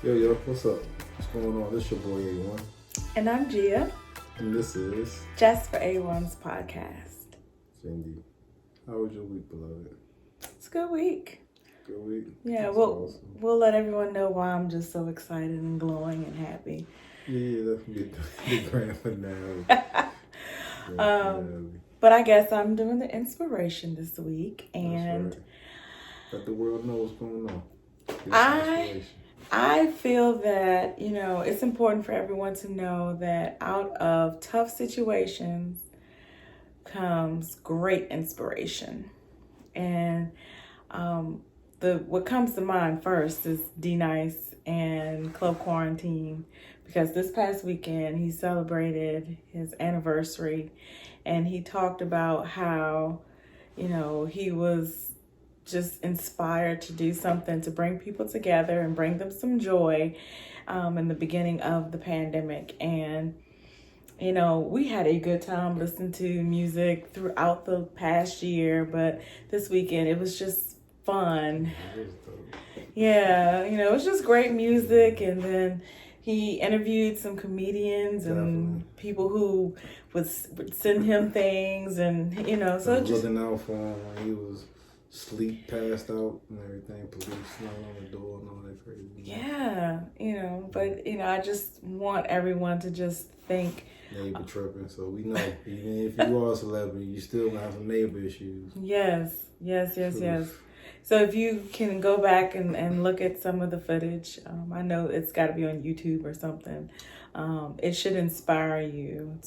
Yo, what's up? What's going on? This your boy A1. And I'm Gia. And this is Just4A1s podcast. Cindy. How was your week, beloved? It's a good week. Good week? Yeah, That's we'll awesome. we'll let everyone know why I'm just so excited and glowing and happy. Yeah, that's the grand finale. But I guess I'm doing the inspiration this week, and that's right. Let the world know what's going on. I feel that, it's important for everyone to know that out of tough situations comes great inspiration. And what comes to mind first is D-Nice and Club Quarantine, because this past weekend he celebrated his anniversary, and he talked about how, he was just inspired to do something to bring people together and bring them some joy in the beginning of the pandemic. And, we had a good time listening to music throughout the past year, but this weekend it was just fun. Yeah, it was just great music. And then he interviewed some comedians and people who would send him things, and, so just looking out for him when he was sleep, passed out and everything, police knocking on the door and all that crazy. Yeah, but I just want everyone to just think. Neighbor tripping, so we know even if you are a celebrity, you still gonna have some neighbor issues. Yes. So if you can go back and look at some of the footage, I know it's got to be on YouTube or something. It should inspire you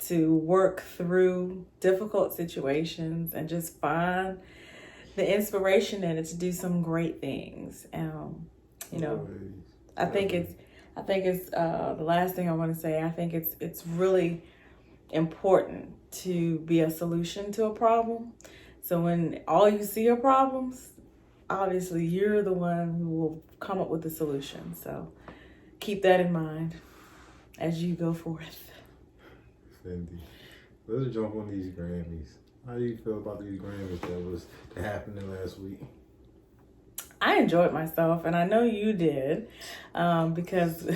to work through difficult situations and just find the inspiration in it to do some great things. I think it's the last thing I want to say. I think it's really important to be a solution to a problem. So when all you see are problems, obviously you're the one who will come up with the solution. So keep that in mind as you go forth. Cindy, let's jump on these Grammys. How do you feel about these Grammys that happened last week? I enjoyed myself, and I know you did, because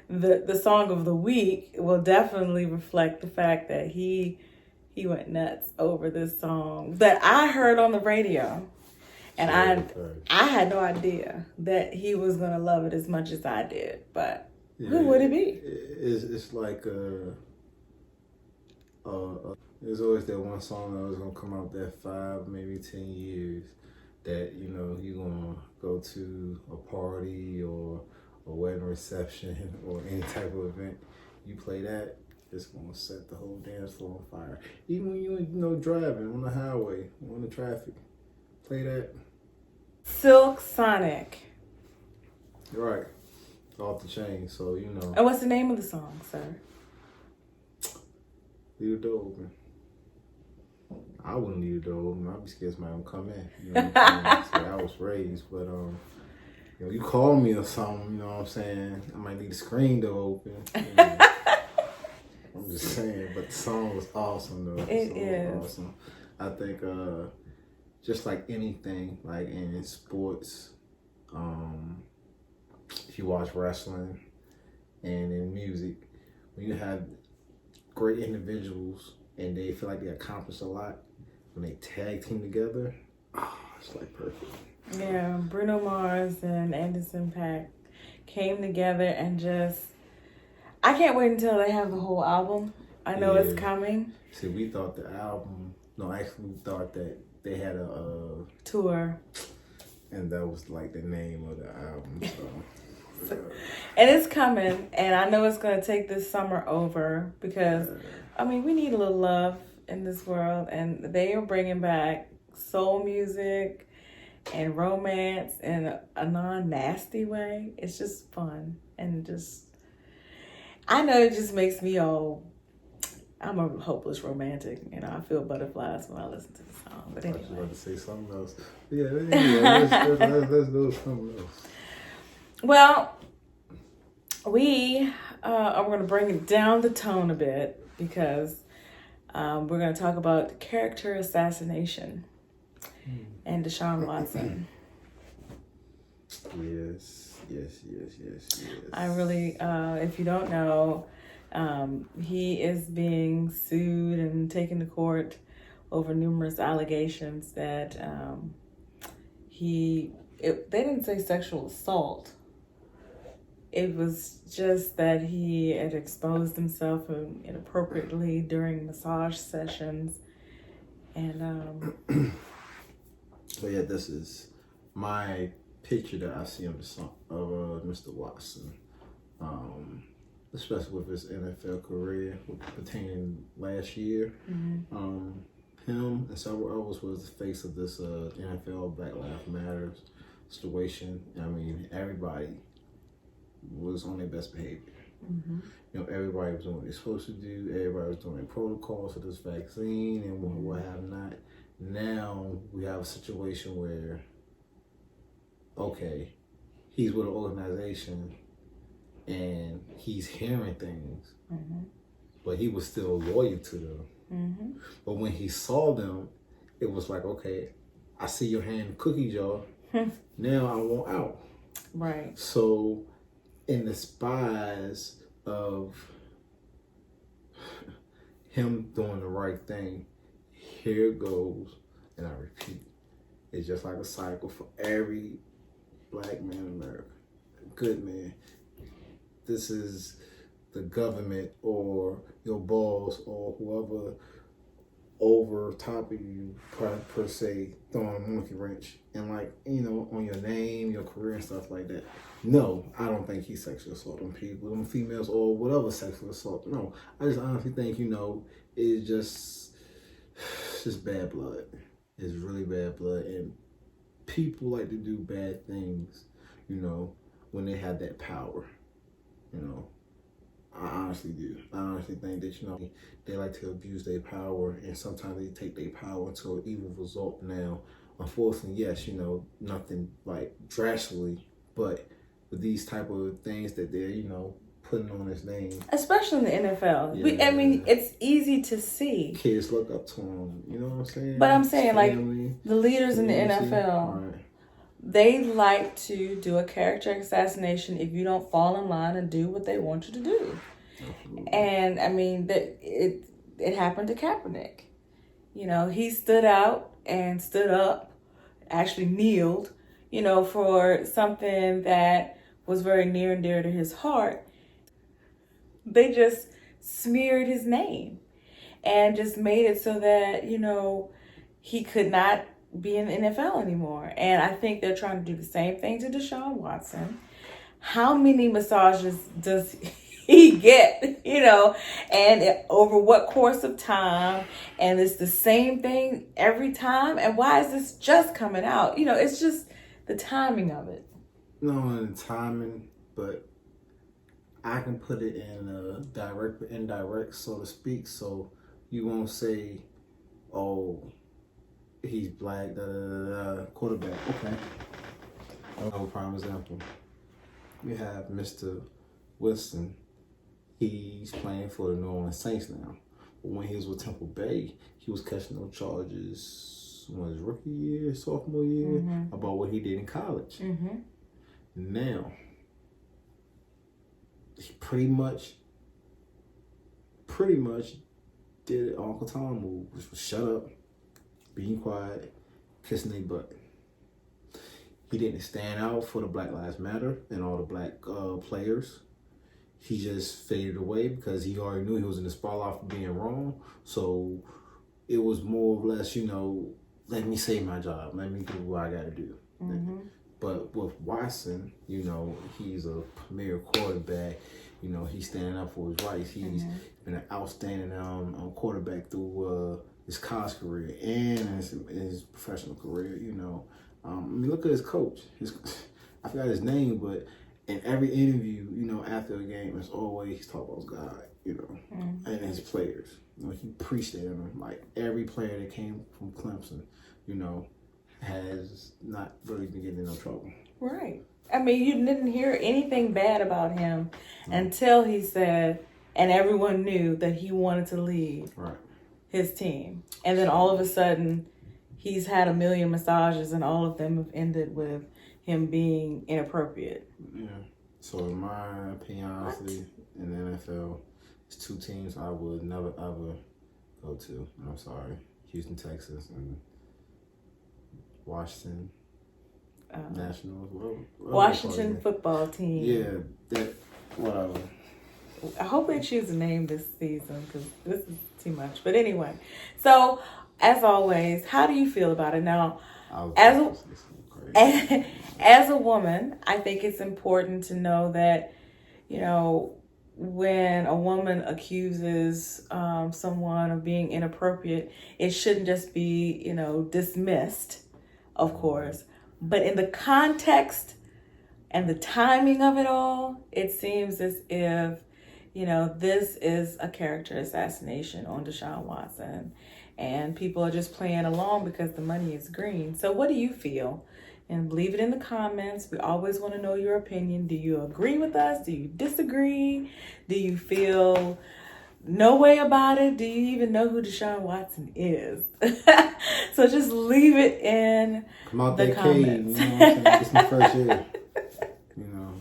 the song of the week will definitely reflect the fact that he went nuts over this song that I heard on the radio, and I had no idea that he was gonna love it as much as I did. But who would it be? It's like there's always that one song that was gonna come out that 5, maybe 10 years that you're gonna go to a party or a wedding reception or any type of event. You play that, it's gonna set the whole dance floor on fire. Even when you driving on the highway, on the traffic, play that. Silk Sonic. Right, off the chain. So And what's the name of the song, sir? Leave the door open. I wouldn't leave the door open. I'd be scared somebody would come in. You know what I'm saying? I was raised, but you call me or something. You know what I'm saying? I might need the screen door open. I'm just saying, but the song was awesome though. It is awesome. I think just like anything, like in sports, if you watch wrestling and in music, when you have great individuals and they feel like they accomplish a lot, when they tag team together, it's like perfect. Yeah, Bruno Mars and Anderson .Paak came together and I can't wait until they have the whole album. I know it's coming. See, we thought the album, we thought that they had a tour. And that was like the name of the album. So. And it's coming, and I know it's going to take this summer over because, we need a little love in this world, and they are bringing back soul music and romance in a non-nasty way. It's just fun, and I know it just makes me I'm a hopeless romantic, I feel butterflies when I listen to the song. But anyway. I was about to say something else. Let's go with something else. Well, we are going to bring it down the tone a bit because we're going to talk about character assassination and Deshaun Watson. Yes. I really, if you don't know, he is being sued and taken to court over numerous allegations that they didn't say sexual assault. It was just that he had exposed himself inappropriately during massage sessions. And So yeah, this is my picture that I see of Mr. Watson, especially with his NFL career, pertaining last year. mm-hmm. Him and several others was the face of this NFL Black Lives Matters situation. I mean, everybody was on their best behavior. Mm-hmm. You know, everybody was doing what they're supposed to do. Everybody was doing their protocols for this vaccine and what have not. Now we have a situation where, okay, he's with an organization and he's hearing things, Mm-hmm. but he was still loyal to them. Mm-hmm. But when he saw them, it was like, okay, I see your hand in the cookie jar. Now I want out. Right. So in the spies of him doing the right thing, here it goes, and I repeat, it's just like a cycle for every black man in America. Good man. This is the government or your boss or whoever over top of you per se throwing a monkey wrench and, like, you know, on your name, your career and stuff like that. No, I don't think he's sexually assaulting people, them females or whatever sexual assault. No, I just honestly think, you know, it's just bad blood. It's really bad blood, and people like to do bad things, you know, when they have that power, you know. I honestly do. I honestly think that, you know, they like to abuse their power, and sometimes they take their power to an evil result. Now, unfortunately, yes, you know, nothing like drastically, but with these type of things that they're, you know, putting on his name. Especially in the NFL. Yeah. I mean, it's easy to see. Kids look up to him, you know what I'm saying? But I'm saying, family, like, the leaders in the NFL, right. They like to do a character assassination if you don't fall in line and do what they want you to do. Absolutely. And, I mean, it happened to Kaepernick. You know, he stood out and stood up, actually kneeled, you know, for something that was very near and dear to his heart. They just smeared his name and just made it so that, you know, he could not be in the NFL anymore. And I think they're trying to do the same thing to Deshaun Watson. How many massages does he get, you know, and over what course of time? And it's the same thing every time. And why is this just coming out? You know, it's just the timing of it. No, and the timing, but I can put it in a direct but indirect, so to speak. So you won't say, oh, he's black, quarterback. Okay. No prime example. We have Mr. Wilson. He's playing for the New Orleans Saints now. But when he was with Temple Bay, he was catching no charges his rookie year, sophomore year, about what he did in college. Mm-hmm. Now, he pretty much did an Uncle Tom move, which was shut up, being quiet, kissing their butt. He didn't stand out for the Black Lives Matter and all the black players. He just faded away because he already knew he was in the spotlight for being wrong. So it was more or less, you know, let me save my job. Let me do what I got to do. Mm-hmm. But with Watson, you know, he's a premier quarterback. You know, he's standing up for his rights. He's been an outstanding quarterback through his college career and his professional career. You know, I mean, look at his coach. I forgot his name, but in every interview, you know, after a game, it's always talk about God, you know, and his players. You know, he preached it in them. Like every player that came from Clemson, you know, has not really been getting in no trouble. Right. I mean, you didn't hear anything bad about him until he said, and everyone knew that he wanted to leave his team. And then all of a sudden, he's had 1 million massages and all of them have ended with him being inappropriate. Yeah. So in my opinion, honestly, in the NFL, it's two teams I would never ever go to. I'm sorry, Houston, Texas, and Washington Nationals. What Washington football team. Yeah, that whatever. I hope they choose a name this season because this is too much. But anyway, so as always, how do you feel about it now? As a woman, I think it's important to know that, you know, when a woman accuses someone of being inappropriate, it shouldn't just be, you know, dismissed, of course. But in the context and the timing of it all, it seems as if, you know, this is a character assassination on Deshaun Watson. And people are just playing along because the money is green. So what do you feel? And leave it in the comments. We always want to know your opinion. Do you agree with us? Do you disagree? Do you feel no way about it? Do you even know who Deshaun Watson is? So just leave it in the comments. Cave, you know what I'm saying? It's my first year. You know.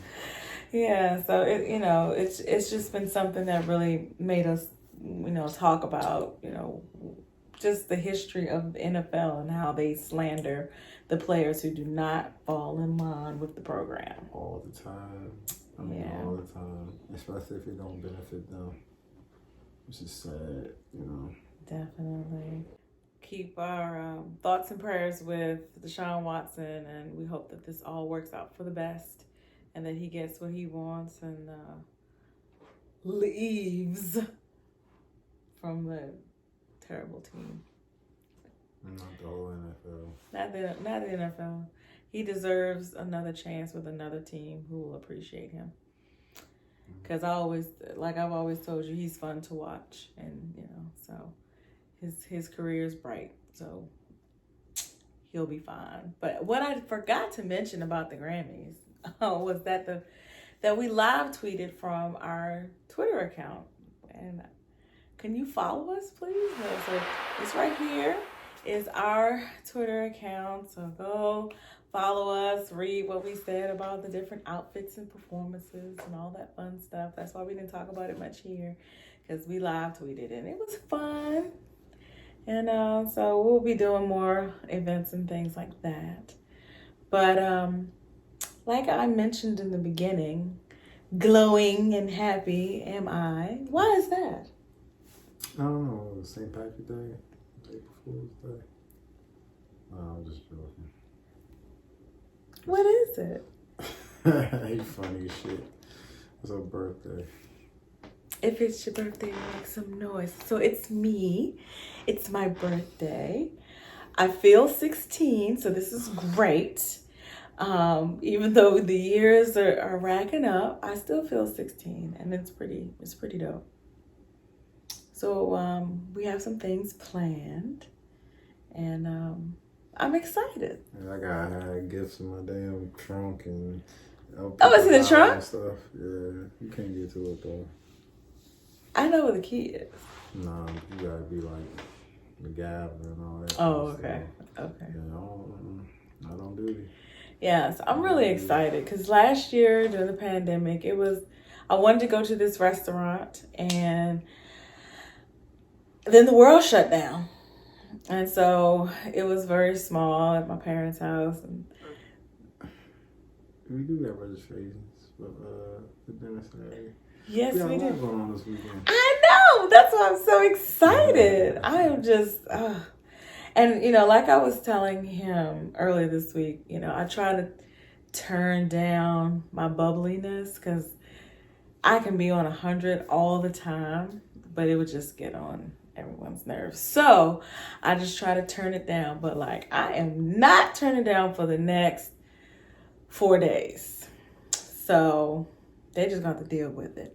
Yeah, so it's just been something that really made us, you know, talk about, you know, just the history of the NFL and how they slander the players who do not fall in line with the program. All the time. I mean, all the time. Especially if it don't benefit them. Which is sad, you know. Definitely. Keep our thoughts and prayers with Deshaun Watson, and we hope that this all works out for the best and that he gets what he wants and leaves from the terrible team. Not the whole NFL. Not the NFL. He deserves another chance with another team who will appreciate him. Because I've always told you, he's fun to watch, and you know, so his career is bright, so he'll be fine. But what I forgot to mention about the Grammys was that we live tweeted from our Twitter account, and can you follow us, please? So it's right here. Is our Twitter account. So go follow us, read what we said about the different outfits and performances and all that fun stuff. That's why we didn't talk about it much here, because we live tweeted and it was fun. And so we'll be doing more events and things like that. But like I mentioned in the beginning, glowing and happy am I. Why is that? I don't know. St. Patrick's Day. April Fool's Day. I'm just joking. What is it? You funny as shit. It's her birthday. If it's your birthday, make some noise. So it's me. It's my birthday. I feel 16, so this is great. Even though the years are racking up, I still feel 16, and it's pretty dope. So we have some things planned, and I'm excited. And I got gifts in my damn trunk and it's in the trunk and stuff. Yeah, you can't get to it though. I know where the key is. No, you gotta be like MacGyver and all that. Oh, okay. Okay. Yeah, I don't do it. Yeah, so I'm really excited because last year during the pandemic, I wanted to go to this restaurant, and then the world shut down. And so it was very small at my parents' house. And we do have registrations for the dinner Saturday. Yes, we do. Going on this weekend. I know. That's why I'm so excited. I am just, and you know, like I was telling him earlier this week, you know, I try to turn down my bubbliness because I can be on 100 all the time, but it would just get on everyone's nerves. So I just try to turn it down, but like I am not turning down for the next 4 days. So they just got to deal with it.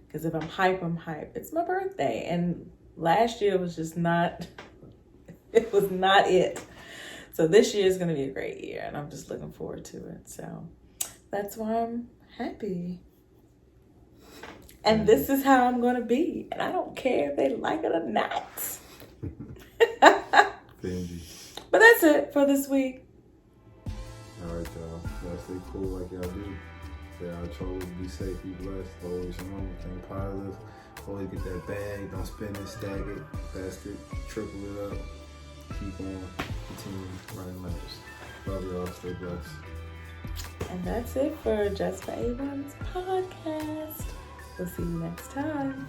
Because if I'm hype, I'm hype. It's my birthday. And last year was just not, it was not it. So this year is going to be a great year. And I'm just looking forward to it. So that's why I'm happy. And this is how I'm going to be. And I don't care if they like it or not. But that's it for this week. All All right, y'all. Y'all stay cool like y'all do. Stay out of trouble. Be safe. Be blessed. Always remember, think positive. Always get that bag. Don't spend it. Stack it. Invest it. Triple it up. Keep on. Continue running laps. Love y'all. Stay blessed. And that's it for Just4A1s podcast. We'll see you next time.